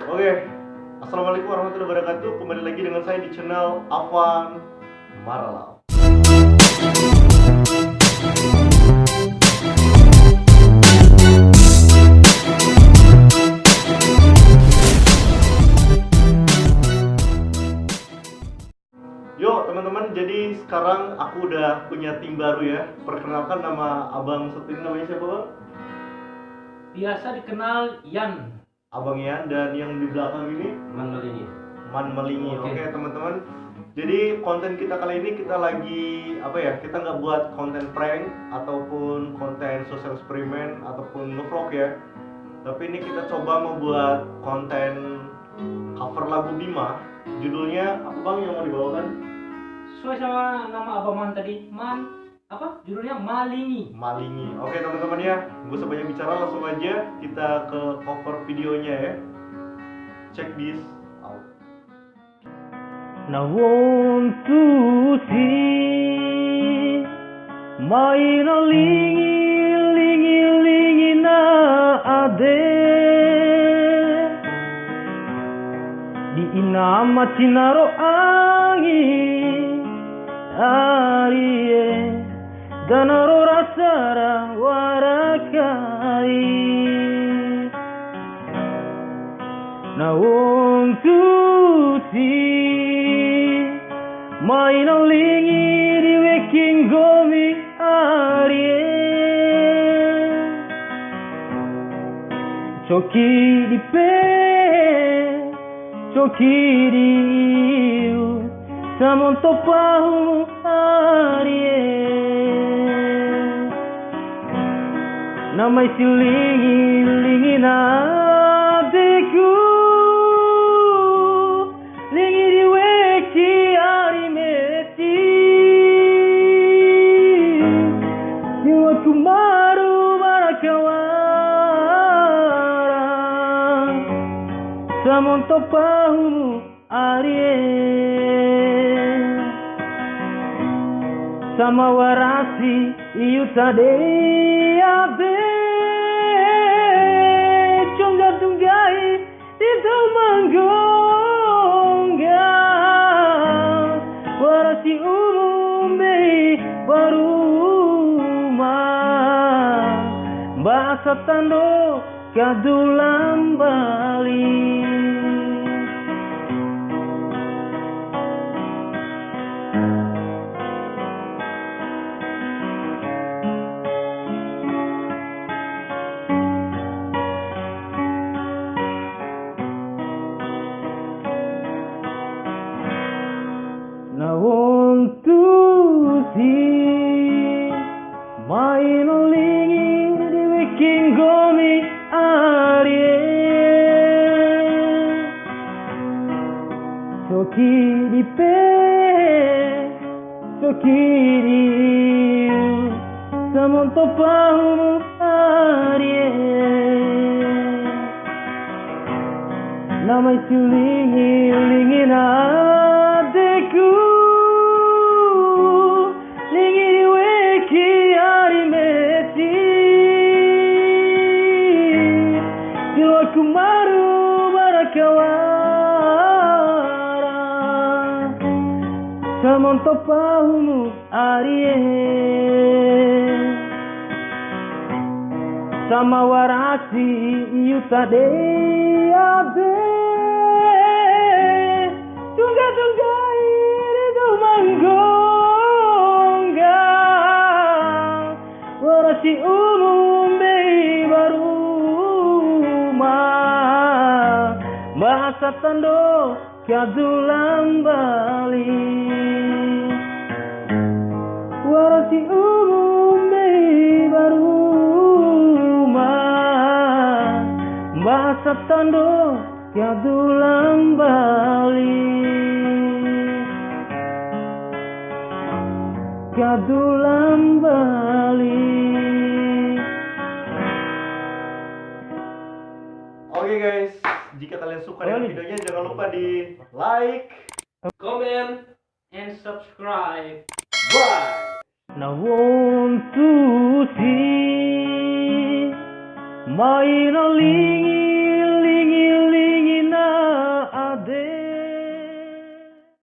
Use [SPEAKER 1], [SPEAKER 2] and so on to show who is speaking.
[SPEAKER 1] Oke, Assalamualaikum warahmatullahi wabarakatuh. Kembali lagi dengan saya di channel Afwan Maralau. Yuk teman-teman, jadi sekarang aku udah punya tim baru ya. Perkenalkan, nama abang satu ini namanya siapa bang?
[SPEAKER 2] Biasa dikenal Yan.
[SPEAKER 1] Abang Ian, dan yang di belakang ini
[SPEAKER 2] Manggil ini.
[SPEAKER 1] Man Melingi.
[SPEAKER 2] Oke.
[SPEAKER 1] Oke teman-teman, jadi konten kita kali ini kita lagi apa ya, kita nggak buat konten prank ataupun konten social eksperimen ataupun ngevlog ya, tapi ini kita coba membuat konten cover lagu Bima. Judulnya apa bang yang mau dibawakan?
[SPEAKER 2] Sesuai sama nama Abang Man tadi. Apa? Judulnya Malingi.
[SPEAKER 1] Malingi. Oke teman-teman ya, gue sebanyak bicara, langsung aja kita ke cover videonya ya. Check this out.
[SPEAKER 2] Now want to see main lingi na ade di inama cinaro angin arie danaro rasara warakai now want to see main lingi di waking gomi arie choki di pe choki di samonto pahu arie namai silingi na deku lingi di weki arimeti jiwa kumaru barakawara samonto pahu arie sama warasi iutade ade chonga tunggai itu manggongga warasi umumbe baruma bahasa tando kadulam bali. Now want to see main lingi di waking gomi arie soki di pe soki di samonto pahu arie namai silingi na deku lingi di weki arimeti jiwa kumaru barakawara samonto pahumu arie sama warasi iutade ade tunggai itu manggongga warasi umum baruma bahasa tando kadulang bali warasi umum baruma bahasa tando kadulang bali kadulang bali.
[SPEAKER 1] Oke guys, jika kalian suka dengan videonya jangan lupa di like,
[SPEAKER 2] Comment and subscribe.
[SPEAKER 1] bye.
[SPEAKER 2] Now want to see main lingi